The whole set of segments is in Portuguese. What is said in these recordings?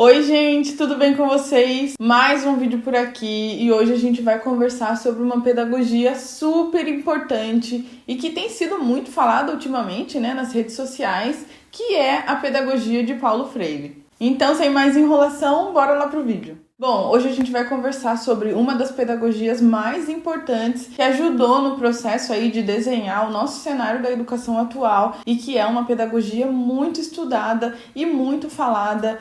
Oi gente, tudo bem com vocês? Mais um vídeo por aqui e hoje a gente vai conversar sobre uma pedagogia super importante e que tem sido muito falada ultimamente, nas redes sociais, que é a pedagogia de Paulo Freire. Então, sem mais enrolação, bora lá pro vídeo. Bom, hoje a gente vai conversar sobre uma das pedagogias mais importantes que ajudou no processo aí de desenhar o nosso cenário da educação atual e que é uma pedagogia muito estudada e muito falada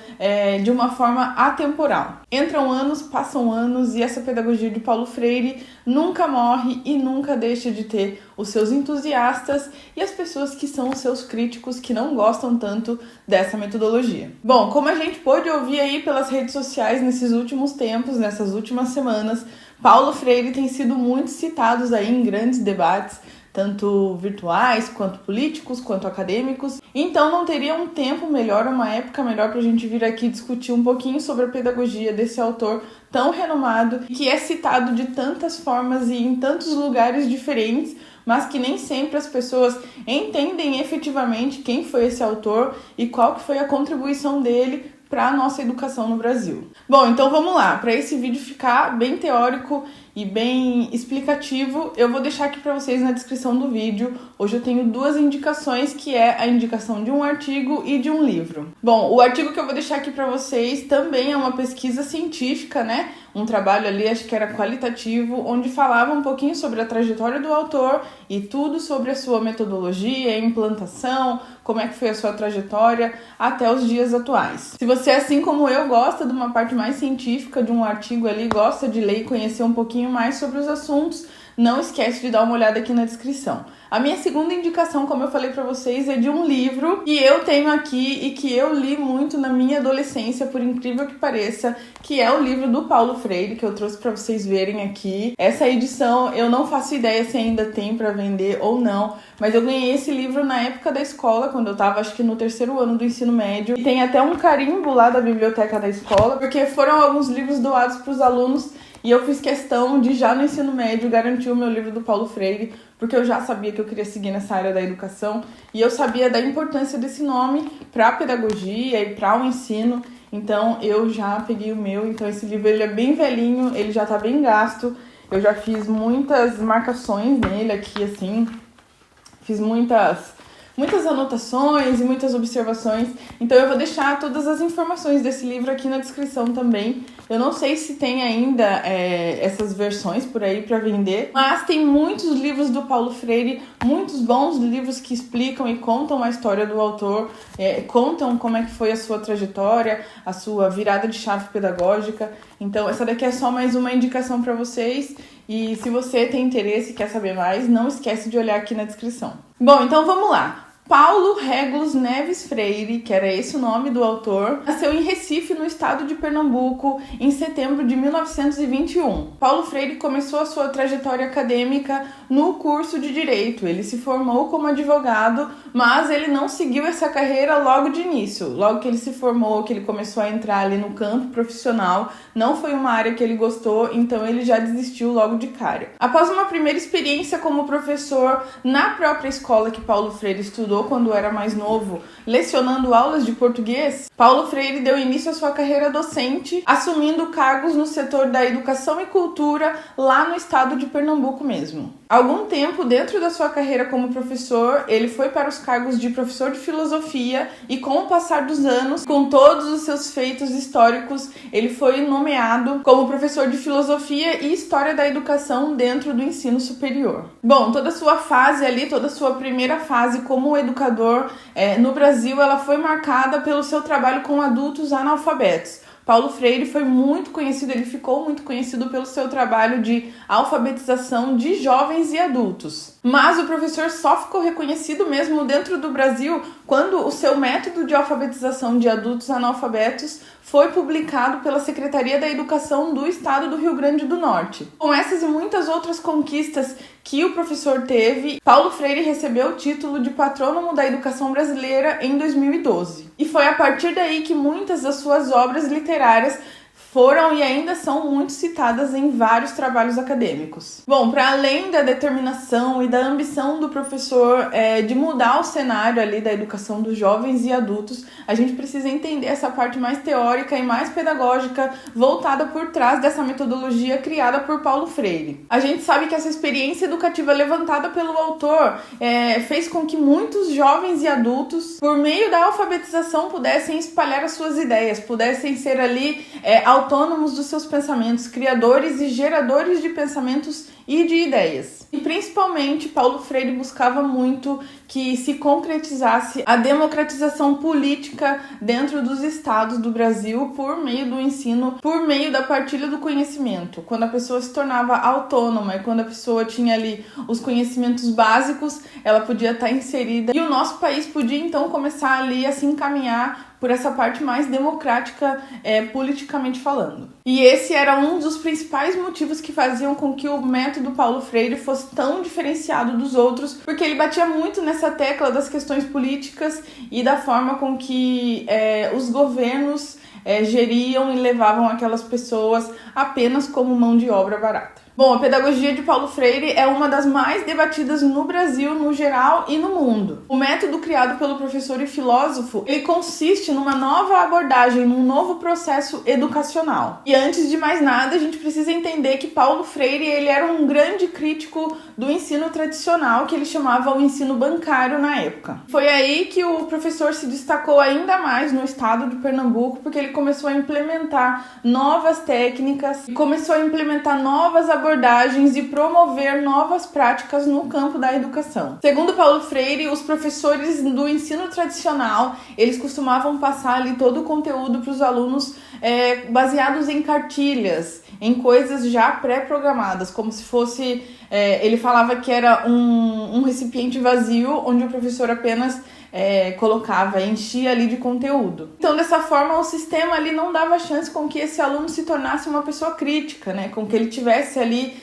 de uma forma atemporal. Entram anos, passam anos e essa pedagogia de Paulo Freire nunca morre e nunca deixa de ter os seus entusiastas e as pessoas que são os seus críticos que não gostam tanto dessa metodologia. Bom, como a gente pôde ouvir aí pelas redes sociais nesses últimos tempos, nessas últimas semanas, Paulo Freire tem sido muito citado aí em grandes debates, tanto virtuais, quanto políticos, quanto acadêmicos. Então não teria um tempo melhor, uma época melhor para a gente vir aqui discutir um pouquinho sobre a pedagogia desse autor tão renomado, que é citado de tantas formas e em tantos lugares diferentes, mas que nem sempre as pessoas entendem efetivamente quem foi esse autor e qual que foi a contribuição dele para a nossa educação no Brasil. Bom, então vamos lá. Para esse vídeo ficar bem teórico e bem explicativo, eu vou deixar aqui para vocês na descrição do vídeo. Hoje eu tenho duas indicações, que é a indicação de um artigo e de um livro. Bom, o artigo que eu vou deixar aqui para vocês também é uma pesquisa científica, um trabalho ali, acho que era qualitativo, onde falava um pouquinho sobre a trajetória do autor e tudo sobre a sua metodologia, a implantação, como é que foi a sua trajetória até os dias atuais. Se você, assim como eu, gosta de uma parte mais científica de um artigo ali, gosta de ler e conhecer um pouquinho mais sobre os assuntos, não esquece de dar uma olhada aqui na descrição. A minha segunda indicação, como eu falei pra vocês, é de um livro que eu tenho aqui e que eu li muito na minha adolescência, por incrível que pareça, que é o livro do Paulo Freire, que eu trouxe pra vocês verem aqui. Essa edição eu não faço ideia se ainda tem pra vender ou não, mas eu ganhei esse livro na época da escola, quando eu tava, acho que no 3º ano do ensino médio. E tem até um carimbo lá da biblioteca da escola, porque foram alguns livros doados pros alunos e eu fiz questão de, já no ensino médio, garantir o meu livro do Paulo Freire, porque eu já sabia que eu queria seguir nessa área da educação e eu sabia da importância desse nome para a pedagogia e para o ensino. Então eu já peguei o meu. Então esse livro ele é bem velhinho, ele já tá bem gasto. Eu já fiz muitas marcações nele aqui, assim, fiz muitas anotações e muitas observações. Então eu vou deixar todas as informações desse livro aqui na descrição também. Eu não sei se tem ainda essas versões por aí para vender, mas tem muitos livros do Paulo Freire, muitos bons livros que explicam e contam a história do autor, contam como é que foi a sua trajetória, a sua virada de chave pedagógica. Então essa daqui é só mais uma indicação para vocês. E se você tem interesse e quer saber mais, não esquece de olhar aqui na descrição. Bom, então vamos lá. Paulo Régulos Neves Freire, que era esse o nome do autor, nasceu em Recife, no estado de Pernambuco, em setembro de 1921. Paulo Freire começou a sua trajetória acadêmica no curso de Direito. Ele se formou como advogado, mas ele não seguiu essa carreira logo de início. Logo que ele se formou, que ele começou a entrar ali no campo profissional, não foi uma área que ele gostou, então ele já desistiu logo de cara. Após uma primeira experiência como professor na própria escola que Paulo Freire estudou quando era mais novo, lecionando aulas de português, Paulo Freire deu início à sua carreira docente, assumindo cargos no setor da educação e cultura lá no estado de Pernambuco mesmo. Algum tempo dentro da sua carreira como professor, ele foi para os cargos de professor de filosofia e, com o passar dos anos, com todos os seus feitos históricos, ele foi nomeado como professor de filosofia e história da educação dentro do ensino superior. Bom, toda a sua fase ali, toda a sua primeira fase como educador no Brasil, ela foi marcada pelo seu trabalho com adultos analfabetos. Paulo Freire foi muito conhecido, ele ficou muito conhecido pelo seu trabalho de alfabetização de jovens e adultos. Mas o professor só ficou reconhecido mesmo dentro do Brasil quando o seu método de alfabetização de adultos analfabetos foi publicado pela Secretaria da Educação do Estado do Rio Grande do Norte. Com essas e muitas outras conquistas que o professor teve, Paulo Freire recebeu o título de patrônomo da educação brasileira em 2012. E foi a partir daí que muitas das suas obras literárias foram e ainda são muito citadas em vários trabalhos acadêmicos. Bom, para além da determinação e da ambição do professor de mudar o cenário ali da educação dos jovens e adultos, a gente precisa entender essa parte mais teórica e mais pedagógica voltada por trás dessa metodologia criada por Paulo Freire. A gente sabe que essa experiência educativa levantada pelo autor fez com que muitos jovens e adultos, por meio da alfabetização, pudessem espalhar as suas ideias, pudessem ser ali autônomos dos seus pensamentos, criadores e geradores de pensamentos e de ideias. E principalmente Paulo Freire buscava muito que se concretizasse a democratização política dentro dos estados do Brasil por meio do ensino, por meio da partilha do conhecimento. Quando a pessoa se tornava autônoma e quando a pessoa tinha ali os conhecimentos básicos, ela podia estar inserida e o nosso país podia então começar ali a se encaminhar por essa parte mais democrática, politicamente falando. E esse era um dos principais motivos que faziam com que o método Paulo Freire fosse tão diferenciado dos outros, porque ele batia muito nessa tecla das questões políticas e da forma com que os governos geriam e levavam aquelas pessoas apenas como mão de obra barata. Bom, a pedagogia de Paulo Freire é uma das mais debatidas no Brasil, no geral, e no mundo. O método criado pelo professor e filósofo, ele consiste numa nova abordagem, num novo processo educacional. E antes de mais nada, a gente precisa entender que Paulo Freire, ele era um grande crítico do ensino tradicional, que ele chamava o ensino bancário na época. Foi aí que o professor se destacou ainda mais no estado de Pernambuco, porque ele começou a implementar novas técnicas, começou a implementar novas abordagens e promover novas práticas no campo da educação. Segundo Paulo Freire, os professores do ensino tradicional, eles costumavam passar ali todo o conteúdo para os alunos baseados em cartilhas, em coisas já pré-programadas, como se fosse, ele falava que era um recipiente vazio, onde o professor apenas colocava, enchia ali de conteúdo. Então, dessa forma, o sistema ali não dava chance com que esse aluno se tornasse uma pessoa crítica, né? Com que ele tivesse ali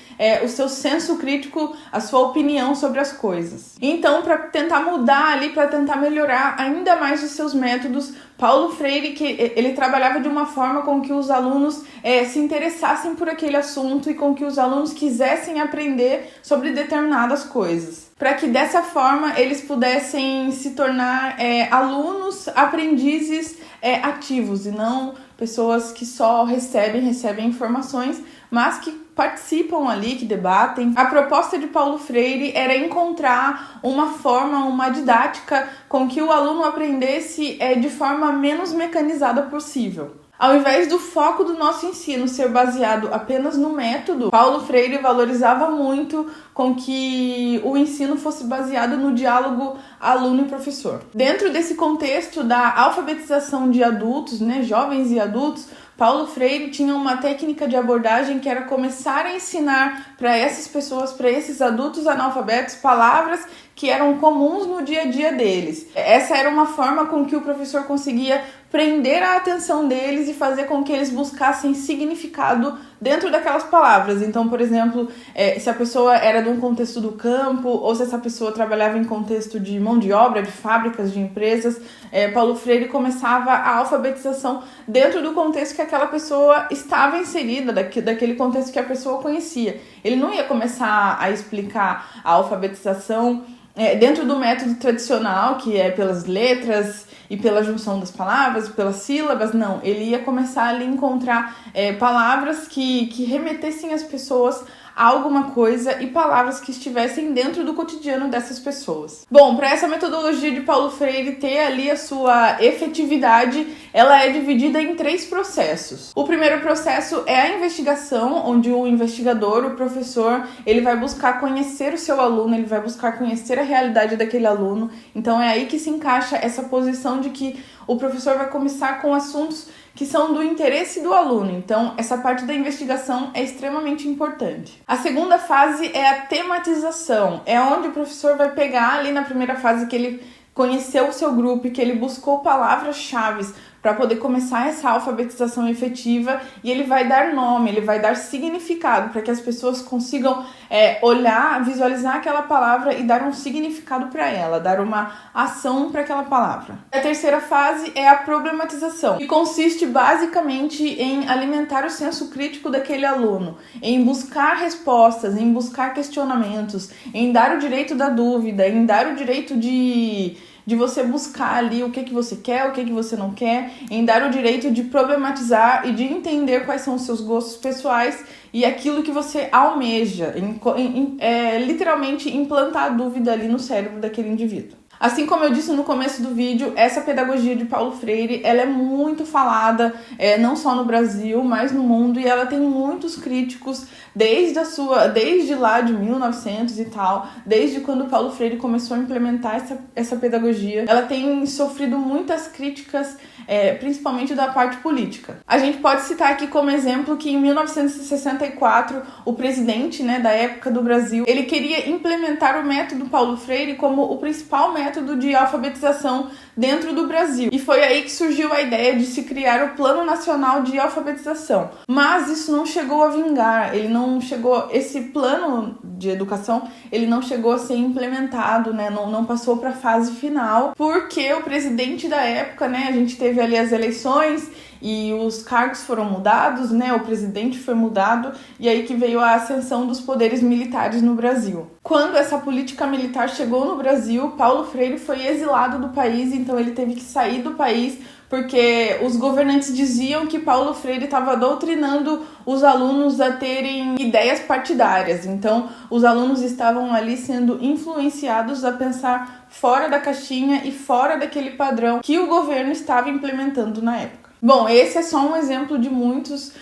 o seu senso crítico, a sua opinião sobre as coisas. Então, para tentar mudar ali, para tentar melhorar ainda mais os seus métodos, Paulo Freire, ele trabalhava de uma forma com que os alunos se interessassem por aquele assunto e com que os alunos quisessem aprender sobre determinadas coisas, para que dessa forma eles pudessem se tornar alunos, aprendizes ativos e não pessoas que só recebem informações, mas que participam ali, que debatem. A proposta de Paulo Freire era encontrar uma forma, uma didática com que o aluno aprendesse de forma menos mecanizada possível. Ao invés do foco do nosso ensino ser baseado apenas no método, Paulo Freire valorizava muito com que o ensino fosse baseado no diálogo aluno e professor. Dentro desse contexto da alfabetização de adultos, né, jovens e adultos, Paulo Freire tinha uma técnica de abordagem que era começar a ensinar para essas pessoas, para esses adultos analfabetos, palavras que eram comuns no dia a dia deles. Essa era uma forma com que o professor conseguia prender a atenção deles e fazer com que eles buscassem significado dentro daquelas palavras. Então, por exemplo, se a pessoa era de um contexto do campo ou se essa pessoa trabalhava em contexto de mão de obra, de fábricas, de empresas, Paulo Freire começava a alfabetização dentro do contexto que aquela pessoa estava inserida, daquele contexto que a pessoa conhecia. Ele não ia começar a explicar a alfabetização dentro do método tradicional, que é pelas letras e pela junção das palavras, pelas sílabas. Não, ele ia começar ali a encontrar palavras que remetessem as pessoas a alguma coisa e palavras que estivessem dentro do cotidiano dessas pessoas. Bom, para essa metodologia de Paulo Freire ter ali a sua efetividade, ela é dividida em 3 processos. O primeiro processo é a investigação, onde o investigador, o professor, ele vai buscar conhecer o seu aluno, ele vai buscar conhecer a realidade daquele aluno. Então é aí que se encaixa essa posição de que o professor vai começar com assuntos que são do interesse do aluno. Então, essa parte da investigação é extremamente importante. A segunda fase é a tematização. É onde o professor vai pegar ali na primeira fase que ele conheceu o seu grupo e que ele buscou palavras-chave para poder começar essa alfabetização efetiva, e ele vai dar nome, ele vai dar significado para que as pessoas consigam olhar, visualizar aquela palavra e dar um significado para ela, dar uma ação para aquela palavra. A terceira fase é a problematização, que consiste basicamente em alimentar o senso crítico daquele aluno, em buscar respostas, em buscar questionamentos, em dar o direito da dúvida, em dar o direito de você buscar ali o que você quer, o que você não quer, em dar o direito de problematizar e de entender quais são os seus gostos pessoais e aquilo que você almeja, literalmente implantar a dúvida ali no cérebro daquele indivíduo. Assim como eu disse no começo do vídeo, essa pedagogia de Paulo Freire, ela é muito falada, não só no Brasil, mas no mundo, e ela tem muitos críticos desde lá de 1900 e tal, desde quando Paulo Freire começou a implementar essa pedagogia. Ela tem sofrido muitas críticas, principalmente da parte política. A gente pode citar aqui como exemplo que em 1964, o presidente, da época do Brasil, ele queria implementar o método Paulo Freire como o principal método de alfabetização dentro do Brasil. E foi aí que surgiu a ideia de se criar o Plano Nacional de Alfabetização. Mas isso não chegou a vingar, esse plano de educação, ele não chegou a ser implementado, não passou para a fase final, porque o presidente da época, a gente teve ali as eleições e os cargos foram mudados, o presidente foi mudado, e aí que veio a ascensão dos poderes militares no Brasil. Quando essa política militar chegou no Brasil, Paulo Freire foi exilado do país, então ele teve que sair do país, porque os governantes diziam que Paulo Freire estava doutrinando os alunos a terem ideias partidárias. Então, os alunos estavam ali sendo influenciados a pensar fora da caixinha e fora daquele padrão que o governo estava implementando na época. Bom, esse é só um exemplo de muitos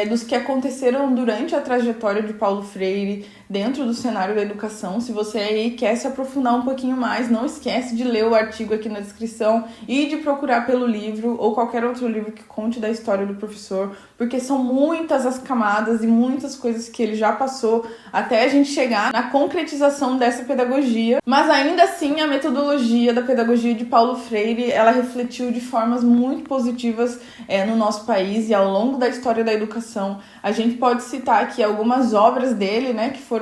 dos que aconteceram durante a trajetória de Paulo Freire dentro do cenário da educação. Se você aí quer se aprofundar um pouquinho mais, não esquece de ler o artigo aqui na descrição e de procurar pelo livro ou qualquer outro livro que conte da história do professor, porque são muitas as camadas e muitas coisas que ele já passou até a gente chegar na concretização dessa pedagogia. Mas ainda assim, a metodologia da pedagogia de Paulo Freire, ela refletiu de formas muito positivas no nosso país e ao longo da história da educação. A gente pode citar aqui algumas obras dele, que foram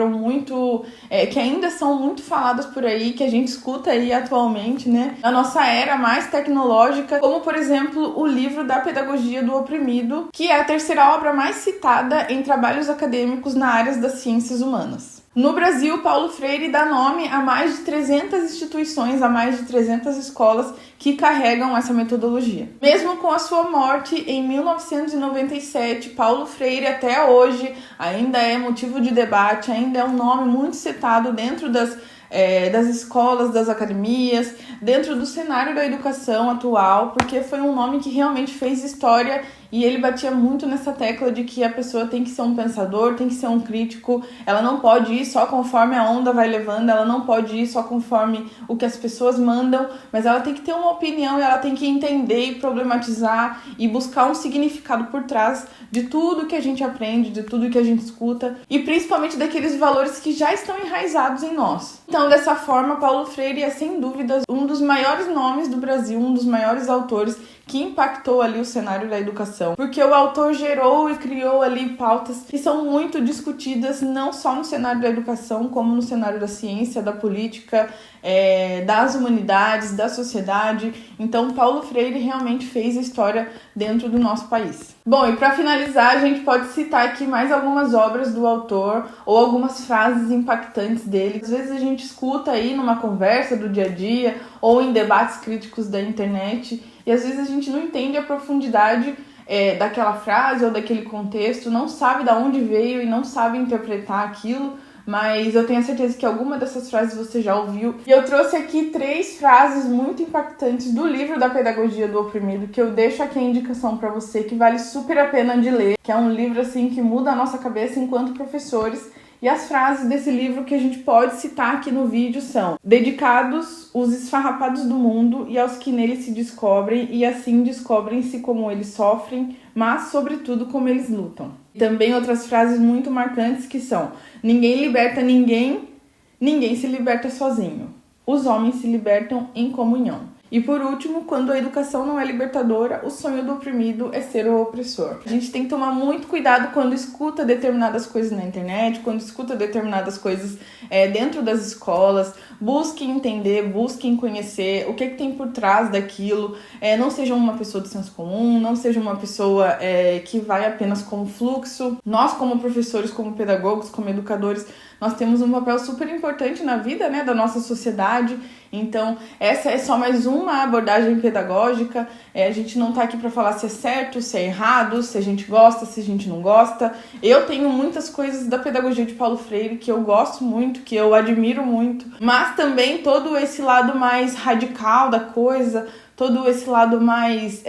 que ainda são muito faladas por aí, que a gente escuta aí atualmente, na nossa era mais tecnológica, como por exemplo o livro da Pedagogia do Oprimido, que é a terceira obra mais citada em trabalhos acadêmicos na área das ciências humanas. No Brasil, Paulo Freire dá nome a mais de 300 instituições, a mais de 300 escolas que carregam essa metodologia. Mesmo com a sua morte em 1997, Paulo Freire até hoje ainda é motivo de debate, ainda é um nome muito citado dentro das escolas, das academias, dentro do cenário da educação atual, porque foi um nome que realmente fez história e ele batia muito nessa tecla de que a pessoa tem que ser um pensador, tem que ser um crítico, ela não pode ir só conforme a onda vai levando, ela não pode ir só conforme o que as pessoas mandam, mas ela tem que ter uma opinião e ela tem que entender e problematizar e buscar um significado por trás de tudo que a gente aprende, de tudo que a gente escuta e principalmente daqueles valores que já estão enraizados em nós. Então, dessa forma, Paulo Freire é sem dúvidas um dos maiores nomes do Brasil, um dos maiores autores que impactou ali o cenário da educação, porque o autor gerou e criou ali pautas que são muito discutidas não só no cenário da educação, como no cenário da ciência, da política, das humanidades, da sociedade. Então, Paulo Freire realmente fez história dentro do nosso país. Bom, e para finalizar, a gente pode citar aqui mais algumas obras do autor ou algumas frases impactantes dele. Às vezes a gente escuta aí numa conversa do dia a dia ou em debates críticos da internet e às vezes a gente não entende a profundidade daquela frase ou daquele contexto, não sabe de onde veio e não sabe interpretar aquilo, mas eu tenho certeza que alguma dessas frases você já ouviu. E eu trouxe aqui 3 frases muito impactantes do livro da Pedagogia do Oprimido, que eu deixo aqui a indicação para você, que vale super a pena de ler, que é um livro assim que muda a nossa cabeça enquanto professores. E as frases desse livro que a gente pode citar aqui no vídeo são: dedicados os esfarrapados do mundo e aos que nele se descobrem, e assim descobrem-se como eles sofrem, mas sobretudo como eles lutam. E também outras frases muito marcantes que são: ninguém liberta ninguém, ninguém se liberta sozinho. Os homens se libertam em comunhão. E por último, quando a educação não é libertadora, o sonho do oprimido é ser o opressor. A gente tem que tomar muito cuidado quando escuta determinadas coisas na internet, quando escuta determinadas coisas dentro das escolas. Busquem entender, busquem conhecer o que tem por trás daquilo. Não seja uma pessoa de senso comum, não seja uma pessoa que vai apenas como fluxo. Nós, como professores, como pedagogos, como educadores, nós temos um papel super importante na vida, né, da nossa sociedade. Então, essa é só mais uma abordagem pedagógica. A gente não tá aqui para falar se é certo, se é errado, se a gente gosta, se a gente não gosta. Eu tenho muitas coisas da pedagogia de Paulo Freire que eu gosto muito, que eu admiro muito, mas também todo esse lado mais radical da coisa, todo esse lado mais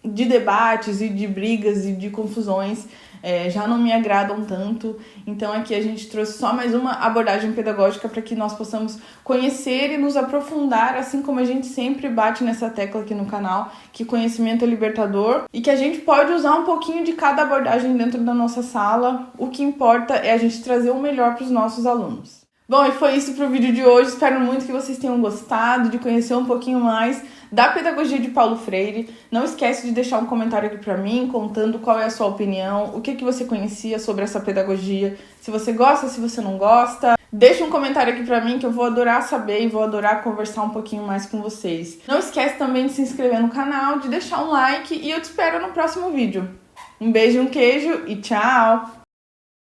de debates e de brigas e de confusões já não me agradam tanto. Então aqui a gente trouxe só mais uma abordagem pedagógica para que nós possamos conhecer e nos aprofundar, assim como a gente sempre bate nessa tecla aqui no canal, que conhecimento é libertador e que a gente pode usar um pouquinho de cada abordagem dentro da nossa sala. O que importa é a gente trazer o melhor para os nossos alunos. Bom, e foi isso para o vídeo de hoje. Espero muito que vocês tenham gostado, de conhecer um pouquinho mais da pedagogia de Paulo Freire. Não esquece de deixar um comentário aqui para mim, contando qual é a sua opinião, o que você conhecia sobre essa pedagogia, se você gosta, se você não gosta. Deixa um comentário aqui para mim que eu vou adorar saber e vou adorar conversar um pouquinho mais com vocês. Não esquece também de se inscrever no canal, de deixar um like e eu te espero no próximo vídeo. Um beijo, um queijo e tchau!